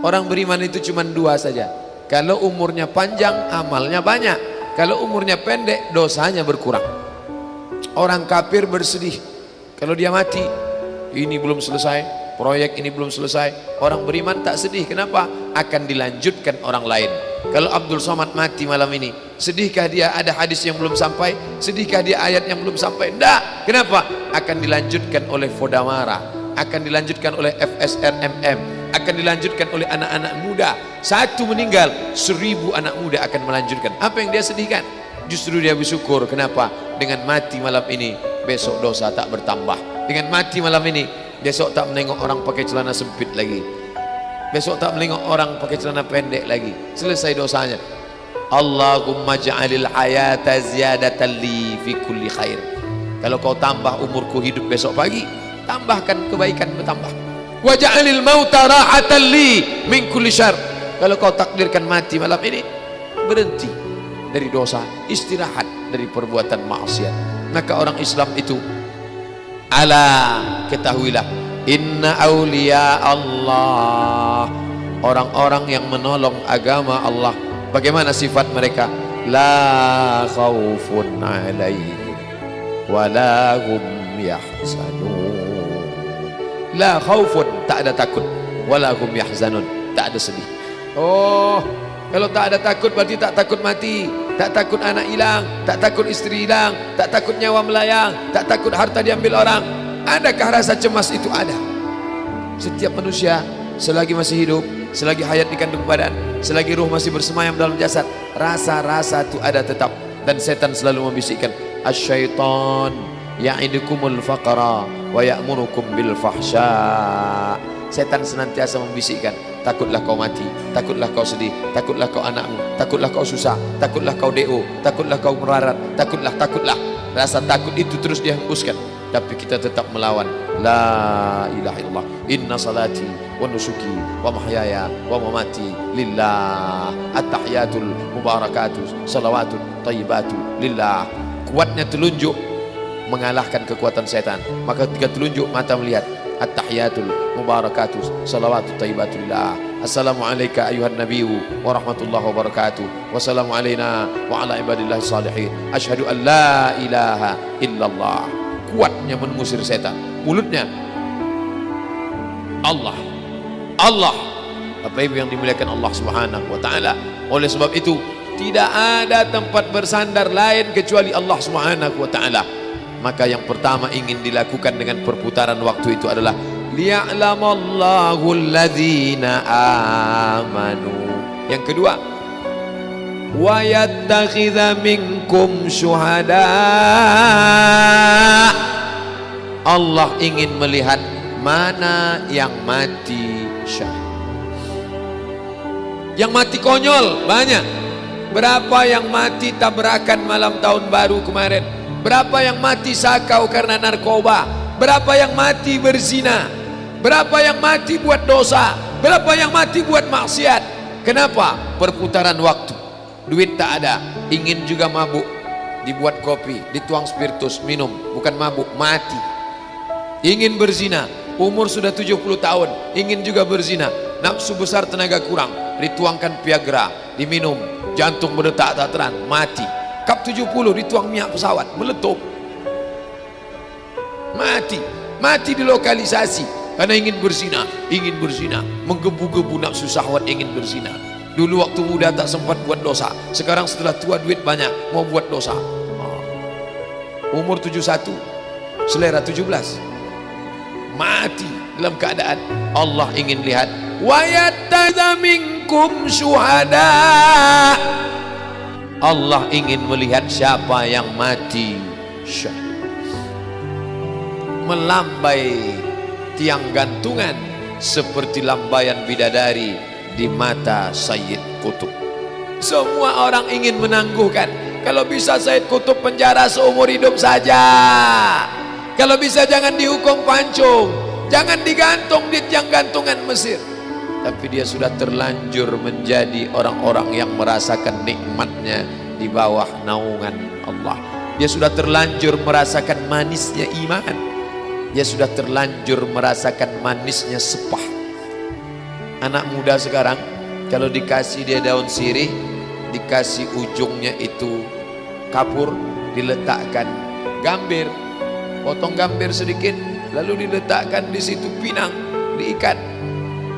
Orang beriman itu cuma dua saja. Kalau umurnya panjang, amalnya banyak. Kalau umurnya pendek, dosanya berkurang. Orang kafir bersedih kalau dia mati, ini belum selesai, proyek ini belum selesai. Orang beriman tak sedih. Kenapa? Akan dilanjutkan orang lain. Kalau Abdul Somad mati malam ini, sedihkah dia ada hadis yang belum sampai? Sedihkah dia ayat yang belum sampai? Tidak. Kenapa? Akan dilanjutkan oleh Fodamara, akan dilanjutkan oleh FSRMM, akan dilanjutkan oleh anak-anak muda. Satu meninggal, 1000 anak muda akan melanjutkan. Apa yang dia sedihkan? Justru dia bersyukur. Kenapa? Dengan mati malam ini, besok dosa tak bertambah. Dengan mati malam ini, besok tak menengok orang pakai celana sempit lagi. Besok tak menengok orang pakai celana pendek lagi. Selesai dosanya. Allahumma ja'alil hayata ziyadatan li fi kulli khair. Kalau kau tambah umurku hidup besok pagi, tambahkan kebaikan bertambah. Wa ja'alil mauta rahatan li min kulli syarr. Kalau kau takdirkan mati malam ini, berhenti dari dosa, istirahat dari perbuatan maksiat. Maka orang Islam itu, ala, ketahuilah, inna awliya Allah, orang-orang yang menolong agama Allah, bagaimana sifat mereka? La khaufun alaihim wa la hum yahzanun. La khaufun, tak ada takut, wa la hum yahzanun, tak ada sedih. Oh, kalau tak ada takut berarti tak takut mati, tak takut anak hilang, tak takut istri hilang, tak takut nyawa melayang, tak takut harta diambil orang. Adakah rasa cemas itu? Ada. Setiap manusia selagi masih hidup, selagi hayat di kandung badan, selagi ruh masih bersemayam dalam jasad, rasa-rasa itu ada tetap. Dan setan selalu membisikkan, asyaitan ya'idukumul faqra wa ya'murukum bil fahsya. Setan senantiasa membisikkan, takutlah kau mati, takutlah kau sedih, takutlah kau anakmu, takutlah kau susah, takutlah kau DO, takutlah kau melarat, takutlah. Rasa takut itu terus dihembuskan, tapi kita tetap melawan. La ilaha illallah, inna salati wa nusuki wa mahyaya wa mamati lillah, at-tahiyatul mubarakatuh salawatun tayyibatu lillah. Kuatnya telunjuk mengalahkan kekuatan setan. Maka ketika telunjuk mata melihat, at-tahiyatul mubarakatuh salawatut tayyibatullah. Assalamualaikum ayuhan nabiyyu wa rahmatullahi wa barakatuh. Wassalamu alaina wa ala ibadillahi salihin. Asyhadu an la ilaha illallah. Kuatnya mengusir setan. Mulutnya Allah, Allah, Bapak Ibu yang dimuliakan Allah Subhanahu wa taala. Oleh sebab itu, tidak ada tempat bersandar lain kecuali Allah Subhanahu wa taala. Maka yang pertama ingin dilakukan dengan perputaran waktu itu adalah liya'lamallahu alladhina amanu. Yang kedua, wa yattakhidha minkum syuhada. Allah ingin melihat mana yang mati syahid. Yang mati konyol banyak. Berapa yang mati tabrakan malam tahun baru kemarin? Berapa yang mati sakau karena narkoba? Berapa yang mati berzina? Berapa yang mati buat dosa? Berapa yang mati buat maksiat? Kenapa? Perputaran waktu. Duit tak ada, ingin juga mabuk, dibuat kopi, dituang spiritus, minum, bukan mabuk, mati. Ingin berzina, umur sudah 70 tahun, ingin juga berzina, nafsu besar, tenaga kurang, dituangkan Viagra, diminum, jantung berdetak tak terang, mati. Kap 70 dituang minyak pesawat, meletup, mati di lokalisasi karena ingin berzina, menggebu-gebu nafsu syahwat, ingin berzina. Dulu waktu muda tak sempat buat dosa, sekarang setelah tua duit banyak mau buat dosa. Umur 71, selera 17, mati dalam keadaan Allah ingin lihat. Wa yattakhidha minkum syuhada. Allah ingin melihat siapa yang mati syahid, melambai tiang gantungan seperti lambaian bidadari di mata Sayyid Qutb. Semua orang ingin menangguhkan. Kalau bisa Sayyid Qutb penjara seumur hidup saja. Kalau bisa jangan dihukum pancung, jangan digantung di tiang gantungan Mesir. Tapi dia sudah terlanjur menjadi orang-orang yang merasakan nikmatnya di bawah naungan Allah. Dia sudah terlanjur merasakan manisnya iman. Dia sudah terlanjur merasakan manisnya sepah. Anak muda sekarang kalau dikasih dia daun sirih, dikasih ujungnya itu kapur, diletakkan gambir, potong gambir sedikit, lalu diletakkan di situ pinang, diikat,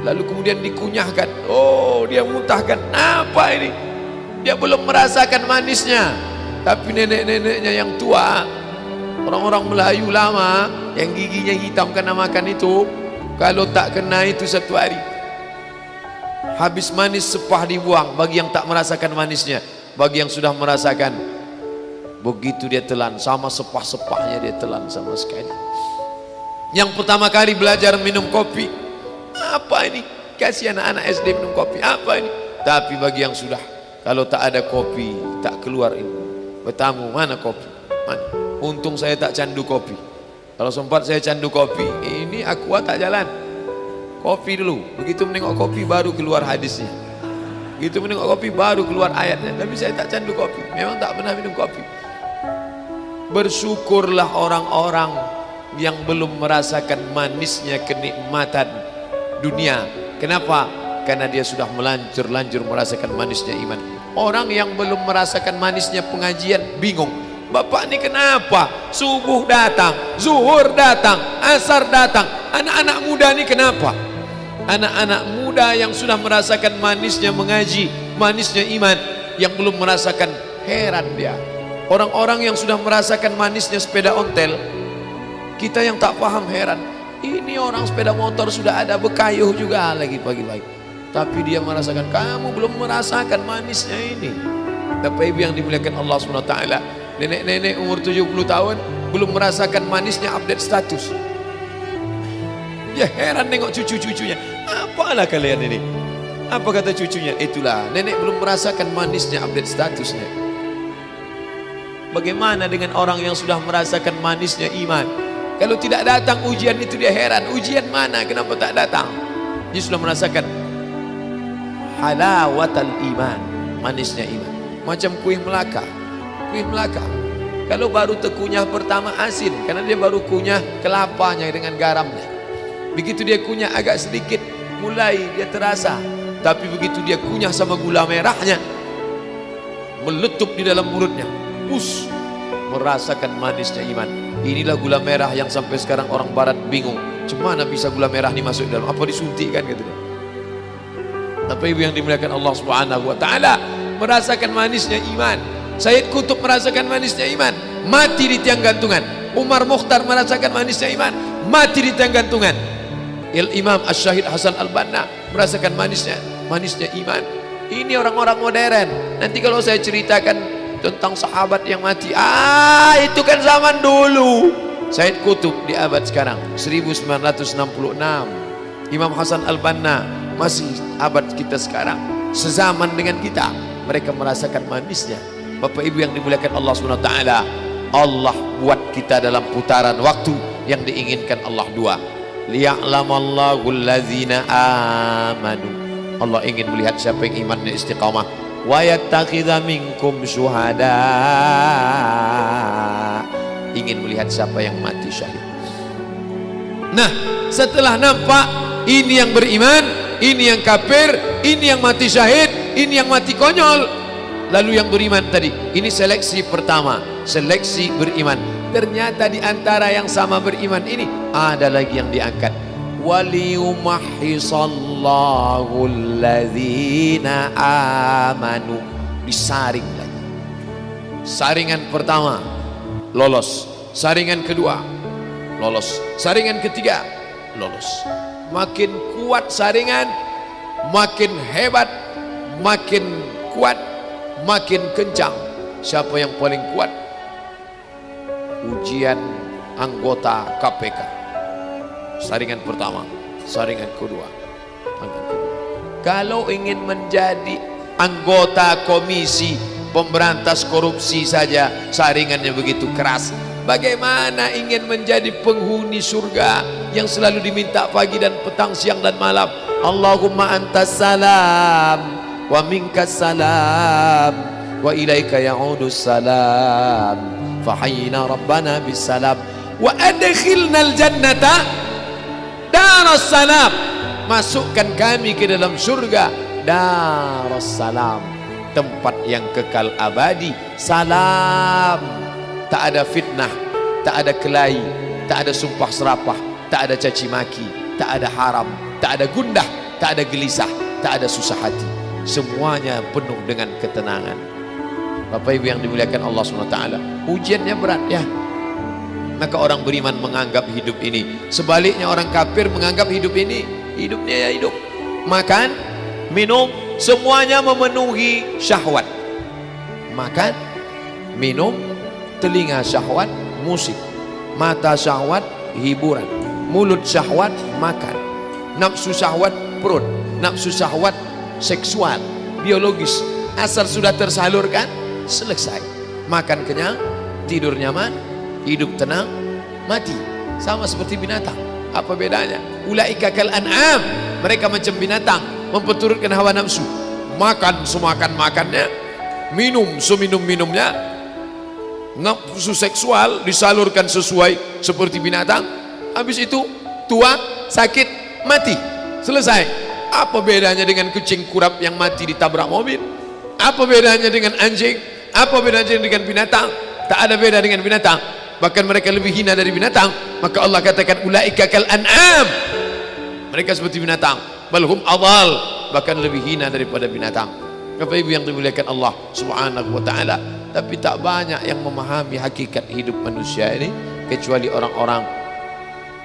lalu kemudian dikunyahkan. Oh, dia muntahkan. Apa ini? Dia belum merasakan manisnya. Tapi nenek-neneknya yang tua, orang-orang Melayu lama yang giginya hitam karena makan itu, kalau tak kena itu satu hari habis manis, sepah dibuang. Bagi yang tak merasakan manisnya, bagi yang sudah merasakan, begitu dia telan, sama sepah-sepahnya dia telan sama sekali. Yang pertama kali belajar minum kopi, apa ini? Kasih anak-anak SD minum kopi, apa ini? Tapi bagi yang sudah, kalau tak ada kopi tak keluar ilmu. Bertamu, mana kopi? Mana? Untung saya tak candu kopi. Kalau sempat saya candu kopi, ini aqua tak jalan. Kopi dulu, begitu menengok kopi baru keluar hadisnya, begitu menengok kopi baru keluar ayatnya. Tapi saya tak candu kopi, memang tak pernah minum kopi. Bersyukurlah orang-orang yang belum merasakan manisnya kenikmatan dunia. Kenapa? Karena dia sudah melanjur-lanjur merasakan manisnya iman. Orang yang belum merasakan manisnya pengajian bingung, Bapak ini kenapa subuh datang, zuhur datang, asar datang, anak-anak muda ini kenapa? Anak-anak muda yang sudah merasakan manisnya mengaji, manisnya iman, yang belum merasakan, heran dia. Orang-orang yang sudah merasakan manisnya sepeda ontel, kita yang tak paham heran. Ini orang sepeda motor sudah ada bekayuh juga lagi pagi-pagi, tapi dia merasakan. Kamu belum merasakan manisnya ini. Bapak Ibu yang dimuliakan Allah SWT, nenek-nenek umur 70 tahun belum merasakan manisnya update status. Dia heran nengok cucu-cucunya. Apalah kalian ini? Apa kata cucunya? Itulah, nenek belum merasakan manisnya update statusnya. Bagaimana dengan orang yang sudah merasakan manisnya iman? Kalau tidak datang ujian itu dia heran. Ujian mana? Kenapa tak datang? Dia sudah merasakan halawatal iman, manisnya iman. Macam kuih Melaka. Kuih Melaka, kalau baru terkunyah pertama asin, karena dia baru kunyah kelapanya dengan garamnya. Begitu dia kunyah agak sedikit, mulai dia terasa. Tapi begitu dia kunyah sama gula merahnya, meletup di dalam mulutnya, merasakan manisnya iman. Inilah gula merah yang sampai sekarang orang barat bingung, cemana bisa gula merah ini masuk dalam, apa disuntik kan gitu. Tapi ibu yang dimuliakan Allah Subhanahu wa taala, merasakan manisnya iman. Sayyid Qutb merasakan manisnya iman, mati di tiang gantungan. Umar Mukhtar merasakan manisnya iman, mati di tiang gantungan. Imam Asy-Syahid Hasan Al-Banna merasakan manisnya iman. Ini orang-orang modern. Nanti kalau saya ceritakan tentang sahabat yang mati, itu kan zaman dulu. Sayyid Qutb di abad sekarang 1966. Imam Hasan Al-Banna masih abad kita sekarang, sezaman dengan kita. Mereka merasakan manisnya. Bapak Ibu yang dimuliakan Allah SWT, Allah buat kita dalam putaran waktu yang diinginkan Allah dua. Liya'lamallahu allazina amanu. Allah ingin melihat siapa yang imannya istiqamah. Wa yattakhidha minkum syuhada. Ingin melihat siapa yang mati syahid. Nah, setelah nampak ini yang beriman, ini yang kafir, ini yang mati syahid, ini yang mati konyol, lalu yang beriman tadi. Ini seleksi pertama, seleksi beriman. Ternyata di antara yang sama beriman ini ada lagi yang diangkat. Waliyumahhisallahu alladzina amanu. Disaring lagi. Saringan pertama lolos, saringan kedua lolos, saringan ketiga lolos. Makin kuat saringan, makin hebat, makin kuat, makin kencang. Siapa yang paling kuat? Ujian anggota KPK. Saringan pertama, saringan kedua. Kalau ingin menjadi anggota komisi pemberantas korupsi saja saringannya begitu keras, bagaimana ingin menjadi penghuni surga yang selalu diminta pagi dan petang, siang dan malam? Allahumma antas salam wa minkas salam wa ilaika ya'udus salam fahayyina rabbana bis salam wa adkhilnal jannata daras salam masukkan kami ke dalam surga Darussalam, tempat yang kekal abadi. Salam, tak ada fitnah, tak ada kelahi, tak ada sumpah serapah, tak ada caci maki, tak ada haram, tak ada gundah, tak ada gelisah, tak ada susah hati. Semuanya penuh dengan ketenangan. Bapak Ibu yang dimuliakan Allah SWT, ujiannya berat ya. Maka orang beriman menganggap hidup ini, sebaliknya orang kafir menganggap hidup ini, hidupnya ya hidup makan, minum, semuanya memenuhi syahwat. Makan, minum, telinga syahwat, musik, mata syahwat, hiburan, mulut syahwat, makan, nafsu syahwat, perut, nafsu syahwat, seksual, biologis. Asal sudah tersalurkan, selesai. Makan kenyang, tidur nyaman, hidup tenang, mati. Sama seperti binatang. Apa bedanya? Ulaika kal an'am, mereka macam binatang, memperturutkan hawa nafsu. Makan semakan-makannya, minum seminum-minumnya, nafsu seksual disalurkan sesuai seperti binatang. Habis itu tua, sakit, mati, selesai. Apa bedanya dengan kucing kurap yang mati ditabrak mobil? Apa bedanya dengan anjing? Apa bedanya dengan binatang? Tak ada beda dengan binatang, bahkan mereka lebih hina dari binatang. Maka Allah katakan ulaika kal an'am, mereka seperti binatang, balhum adal, bahkan lebih hina daripada binatang. Bapak Ibu yang dimuliakan Allah Subhanahu wa taala, tapi tak banyak yang memahami hakikat hidup manusia ini kecuali orang-orang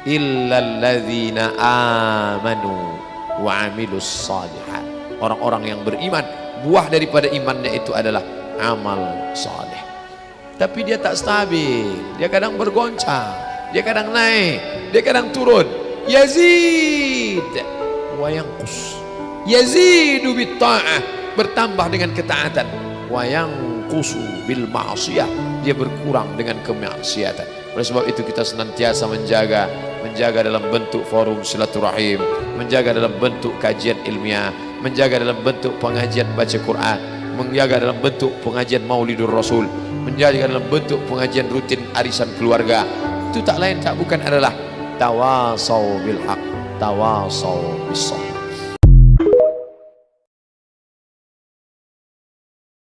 illalladzina amanu wa amilus shalihat. Orang-orang yang beriman, buah daripada imannya itu adalah amal saleh. Tapi dia tak stabil, dia kadang bergoncang, dia kadang naik, dia kadang turun. Yazid wa yanqus, yazidu bit ta'ah, bertambah dengan ketaatan, wa yanqusu bil ma'siyah, dia berkurang dengan kemaksiatan. Oleh sebab itu kita senantiasa menjaga dalam bentuk forum silaturahim, menjaga dalam bentuk kajian ilmiah, menjaga dalam bentuk pengajian baca Quran, menjaga dalam bentuk pengajian Maulidur Rasul, menjaga dalam bentuk pengajian rutin arisan keluarga. Itu tak lain tak bukan adalah tawasau bil haq, tawasau bis sabr.